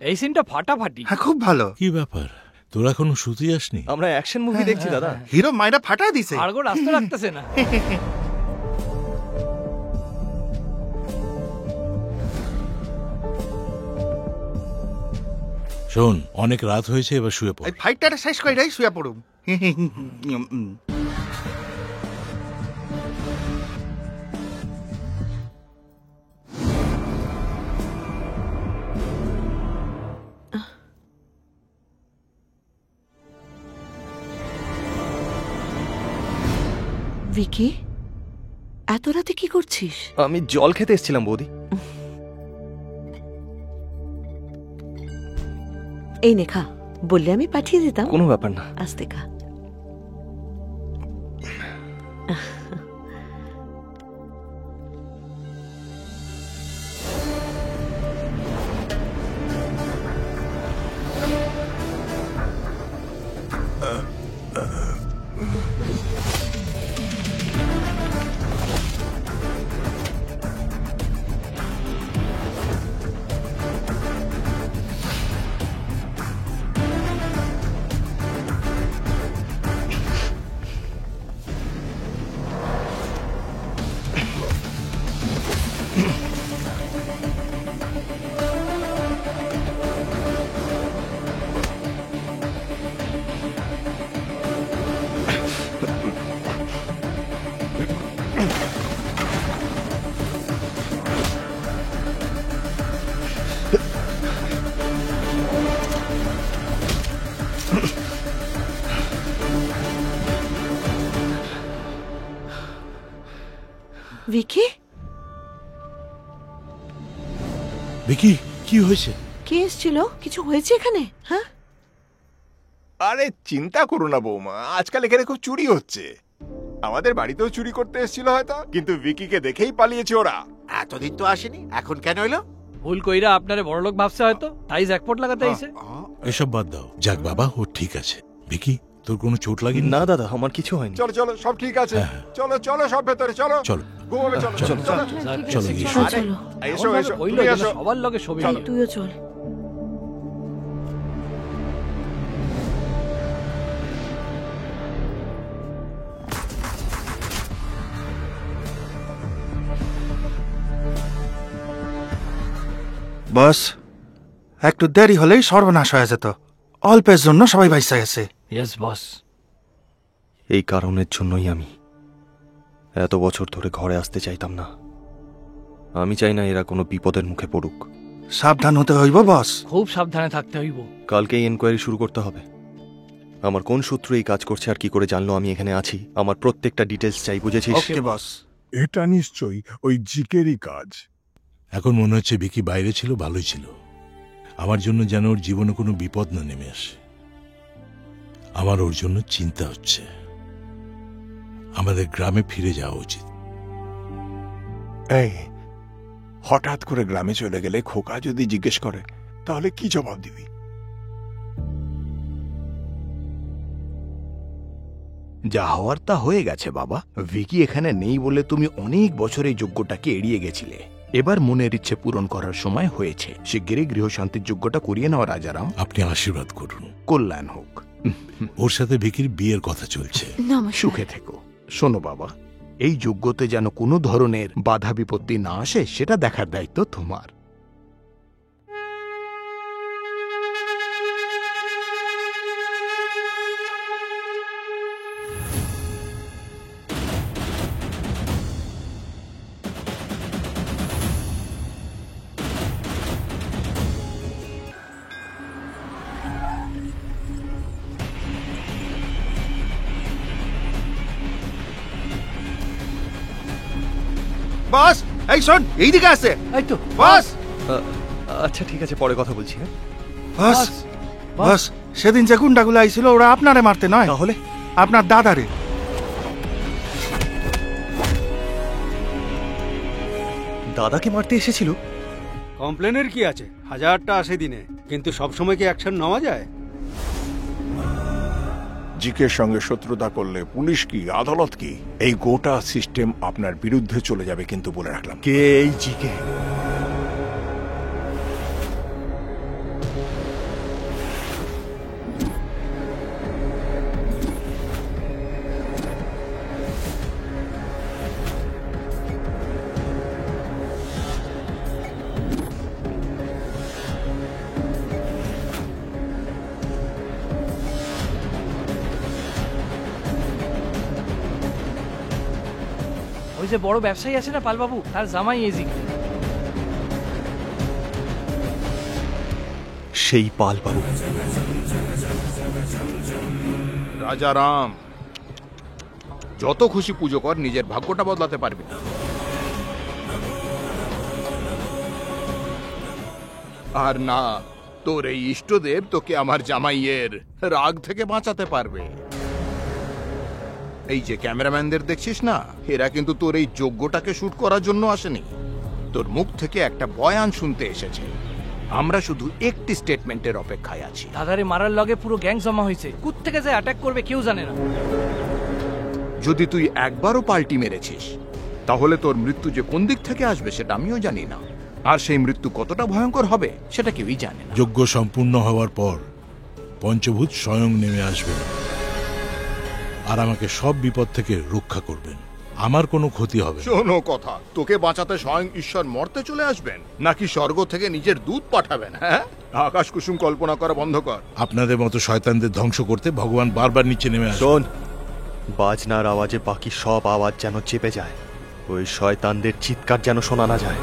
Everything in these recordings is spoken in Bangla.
এই সিনটা ফাটাফাটি। হ্যাঁ খুব ভালো। কি ব্যাপার, তোরা এখনো শুতে আসনি? আমরা অ্যাকশন মুভি দেখছি দাদা। হিরো মাইরা ফাটায় দিছে। আরগো রাস্তা রাখতেছে না। শোন, অনেক রাত হয়েছে, এবার শুয়ে পড়। এই ফাইটটা শেষ কইরাই শুয়ে পড়ুম। ভিকি, এত রাতে কি করছিস? আমি জল খেতে এসেছিলাম বৌদি। এই নে খা, বললে আমি পাঠিয়ে দিতাম। কোনো ব্যাপার না। আস্তে খা। ভিকি, ভিকি, কি হয়েছে? কে এসেছিল? কিছু হয়েছে এখানে? হ্যাঁ, আরে চিন্তা করো না বৌমা, আজকাল এখানে খুব চুরি হচ্ছে। আমাদের বাড়িতেও চুরি করতে এসেছিল হয়তো, কিন্তু ভিকিকে দেখেই পালিয়েছে ওরা। এতদিন তো আসেনি, এখন কেন এলো? ভুল কইরা আপনারে বড়লোক ভাবছে হয়তো, তাই জ্যাকপট লাগাতে আইছে। এসব বাদ দাও। যাক বাবা, ও ঠিক আছে। ভিকি, তোর কোনো চোট লাগেনি? না দাদা, আমার কিছু হয়নি। চলো চলো, সব ঠিক আছে। চলো চলো, সব ভেতরে চলো। চলো ঘুমাবে, চলো চলো চলো। চলো গিয়ে চলো শুই। চলো, এসো এসো, কইলো তুমি যেন এসো। সবার লগে ছবি নিয়ে। তুইও চল। বস, একটু দেরি হলেই সর্বনাশ হয়ে যেত। অল্পের জন্য সবাই বাইসা গেছে। Yes boss. এই কারণের জন্যই আমি এত বছর ধরে ঘরে আসতে চাইতাম না। আমি চাই না এরা কোনো বিপদের মুখে পড়ুক। সাবধান হতে হইব বস। খুব সাবধানে থাকতে হইব। কালকেই এনকোয়ারি শুরু করতে হবে। আমার কোন সূত্র এই কাজ করছে আর কি করে জানলো আমি এখানে আছি, আমার প্রত্যেকটা ডিটেলস চাই, বুঝেছিস? ওকে বস। এটা নিশ্চয়ই ওই জিকেরই কাজ। এখন মনে হচ্ছে ভিকি বাইরে ছিল, ভালোই ছিল। আমার জন্য যেন ওর জীবনে কোনো বিপদ না নেমে আসে। আমার ওর জন্য চিন্তা হচ্ছে। আমাদের গ্রামে ফিরে যাওয়া উচিত। এই হঠাৎ করে গ্রামে চলে গেলে খোকা যদি জিজ্ঞেস করে তাহলে কি জবাব দিবি? যা হওয়ার তা হয়ে গেছে বাবা। ভিকি এখানে নেই বলে তুমি অনেক বছর এই যজ্ঞটাকে এড়িয়ে গেছিলে। এবার মনের ইচ্ছে পূরণ করার সময় হয়েছে। শিগগিরই গৃহশান্তির যজ্ঞটা করিয়ে নাও রাজারাম। আপনি আশীর্বাদ করুন। কল্যাণ হোক। ওর সাথে ভিকির বিয়ের কথা চলছে। সুখে থেকো। শোনো বাবা, এই যজ্ঞতে যেন কোনো ধরনের বাধা বিপত্তি না আসে সেটা দেখার দায়িত্ব তোমার। বস, এই শোন, এইদিকে আছে। এই তো বস আচ্ছা ঠিক আছে, পরে কথা বলছি। হ্যাঁ বস বস, সেদিন যে গুন্ডাগুলো আইছিল ওরা আপনারে মারতে নয়, তাহলে আপনার দাদারে। দাদাকে মারতে এসেছিল? কমপ্লেনের কি আছে? হাজারটা আসে দিনে, কিন্তু সবসময় কি অ্যাকশন নেওয়া যায়? জিকের সঙ্গে শত্রুতা করলে পুলিশ কি, আদালত কি, এই গোটা সিস্টেম আপনার বিরুদ্ধে চলে যাবে, কিন্তু বলে রাখলাম। কে এই জিকে? যে বড় ব্যবসায়ী আছে না পালবাবু, তার জামাই এজিকে। সেই পাল বাবু। রাজা রাম, যত খুশি পুজো কর, নিজের ভাগ্যটা বদলাতে পারবি না। আর না, তোর এই ইষ্টদেব তোকে আমার জামাইয়ের রাগ থেকে বাঁচাতে পারবে। এই যে ক্যামেরাম্যানদের দেখছিস না, এরা কিন্তু তোর এই যজ্ঞটাকে শুট করার জন্য আসেনি, তোর মুখ থেকে একটা বয়ান শুনতে এসেছে। আমরা শুধু একটি স্টেটমেন্টের অপেক্ষায় আছি। দাদারে মারার লগে পুরো গ্যাং জমা হয়েছে, কোত্থেকে যে অ্যাটাক করবে কেউ জানে না। যদি তুই একবারও পাল্টি মেরেছিস, তাহলে তোর মৃত্যু যে কোন দিক থেকে আসবে সেটা আমিও জানি না, আর সেই মৃত্যু কতটা ভয়ঙ্কর হবে সেটা কেউই জানে না। যজ্ঞ সম্পূর্ণ হওয়ার পর পঞ্চভূত স্বয়ং নেমে আসবেন আর আমাকে সব বিপদ থেকে রক্ষা করবেন। আমার কোনো ক্ষতি হবে না। শোনো কথা, তোকে বাঁচাতে স্বয়ং ঈশ্বর মর্তে চলে আসবেন, নাকি স্বর্গ থেকে নিজের দূত পাঠাবেন? হ্যাঁ, আকাশ কুসুম কল্পনা করা বন্ধ কর। আপনাদের মতো শয়তানদের ধ্বংস করতে ভগবান বারবার নিচে নেমে আসেন। শোন, বাজনার আওয়াজে বাকি সব আওয়াজ যেন চেপে যায়, ওই শয়তানদের চিৎকার যেন শোনা না যায়।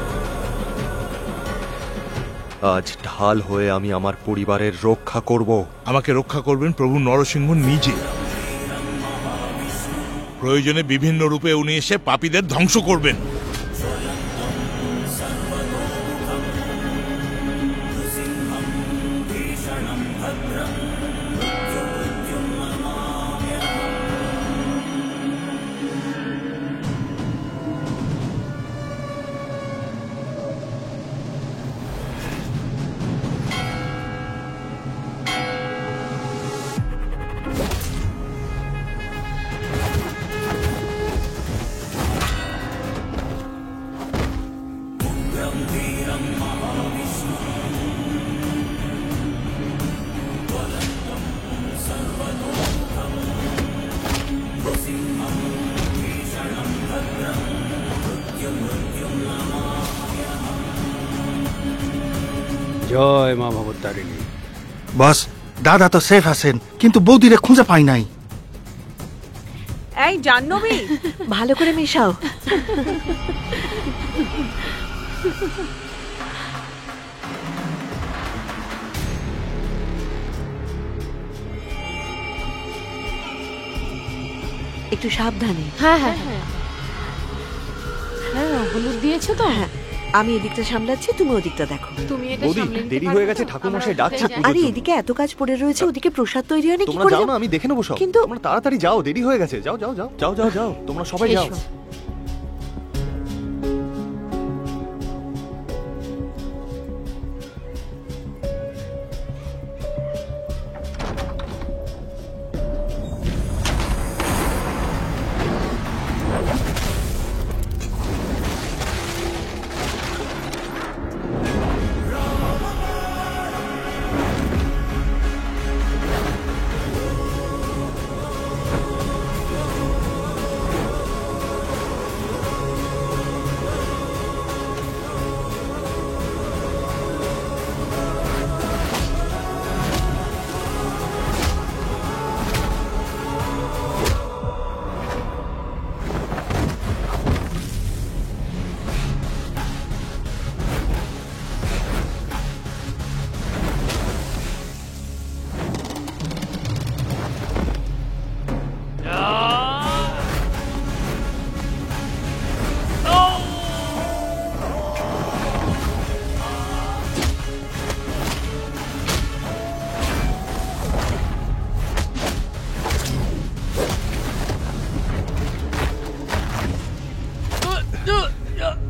আজ ঢাল হয়ে আমি আমার পরিবারের রক্ষা করব। আমাকে রক্ষা করবেন প্রভু নরসিংহ নিজে। প্রয়োজনে বিভিন্ন রূপে উনি এসে পাপীদের ধ্বংস করবেন। জয় মা ভগবতারিণী। বস, দাদা তো সেফ আছেন, কিন্তু বৌদিরে খুঁজে পাই নাই। এই জাহ্নবী, ভালো করে মেশাও। একটু সাবধানে। হ্যাঁ হ্যাঁ হ্যাঁ হ্যাঁ, হলুদ দিয়েছো তো? হ্যাঁ, আমি এদিকটা সামলাচ্ছি, তুমি ওদিকটা দেখো। তুমি এটা বৌদি, সামলে নিতে দেরি পারবে হয়ে গেছে, তো? ঠাকুরমশাই আমরা ডাকছে কোথায় যাই? পুজোর আরে জন্য। এদিকে এত কাজ পড়ে রয়েছে, ওদিকে প্রসাদ তৈরি হয়নি, কি তোমরা করে যাও যাবো? না, আমি দেখে নেবো সব। কিন্তু- তোমরা তাড়াতাড়ি যাও, দেরি হয়ে গেছে। যাও যাও যাও যাও যাও যাও, তোমরা সবাই যাও। এসো।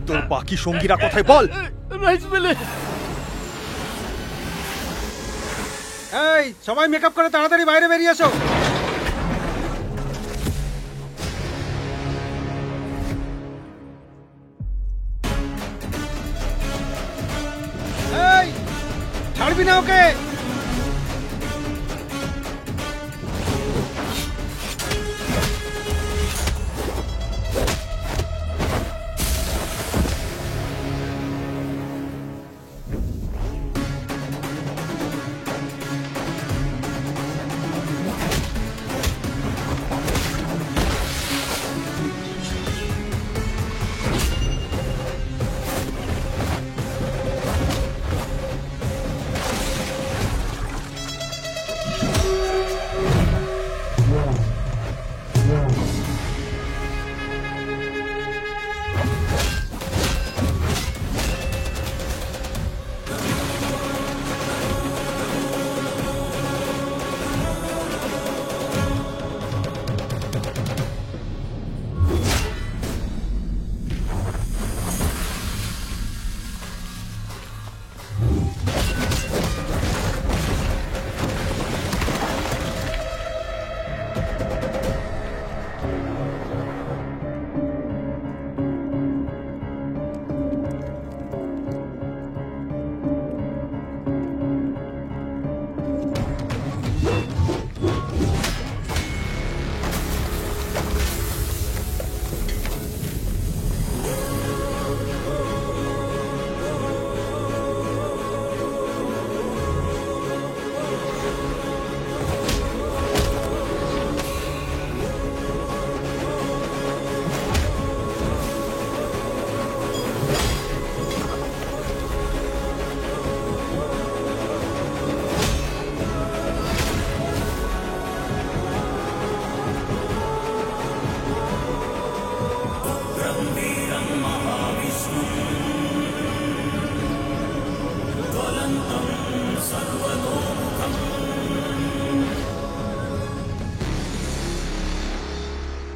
তোর বাকি সঙ্গীরা কোথায় বল? রাইস মিলে। এই সবাই মেকআপ করে তাড়াতাড়ি বাইরে বেরিয়ে এসো। এই ছাড়বি না ওকে।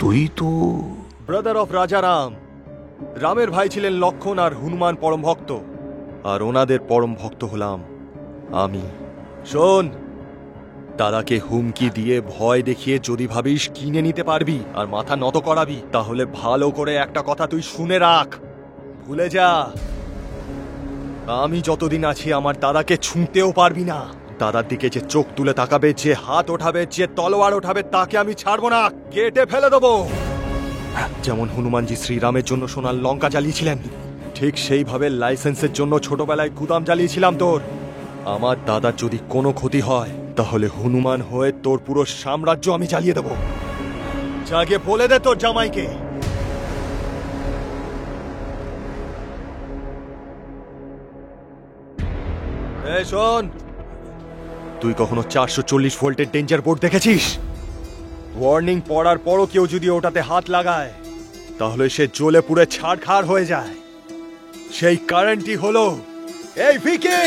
তুই তো ব্রাদার অফ রাজা রাম। রামের ভাই ছিলেন লক্ষণ আর হনুমান পরম ভক্ত, আর ওনাদের পরম ভক্ত হলাম আমি। শোন, দাদাকে হুমকি দিয়ে ভয় দেখিয়ে যদি ভাবিস কিনে নিতে পারবি আর মাথা নত করাবি, তাহলে ভালো করে একটা কথা তুই শুনে রাখ, ভুলে যা আমি যতদিন আছি আমার দাদাকে ছুঁতেও পারবি না। দাদার দিকে যে চোখ তুলে তাকাবে, যে হাত ওঠাবে, যে তলোয়ার ওঠাবে, তাকে আমি ছাড়বো না, কেটে ফেলে দেবো। যেমন হনুমানজি শ্রীরামের জন্য সোনার লঙ্কা জ্বালিয়েছিলেন, ঠিক সেইভাবে লাইসেন্সের জন্য ছোটবেলায় গুদাম জ্বালিয়েছিলাম তোর। আমার দাদার যদি কোনো ক্ষতি হয়, তাহলে হনুমান হয়ে তোর পুরো সাম্রাজ্য আমি জ্বালিয়ে দেবো। জাগে বলে দে তোর জামাইকে। এই শোন, তুই কখনো 440 ভোল্টের ডেঞ্জার বোর্ড দেখেছিস? ওয়ার্নিং পড়ার পরও কেউ যদি ওটাতে হাত লাগায়, তাহলে সে জ্বলে পুড়ে ছাড়খাড় হয়ে যায়। সেই কারেন্টই হলো এই ভিকি।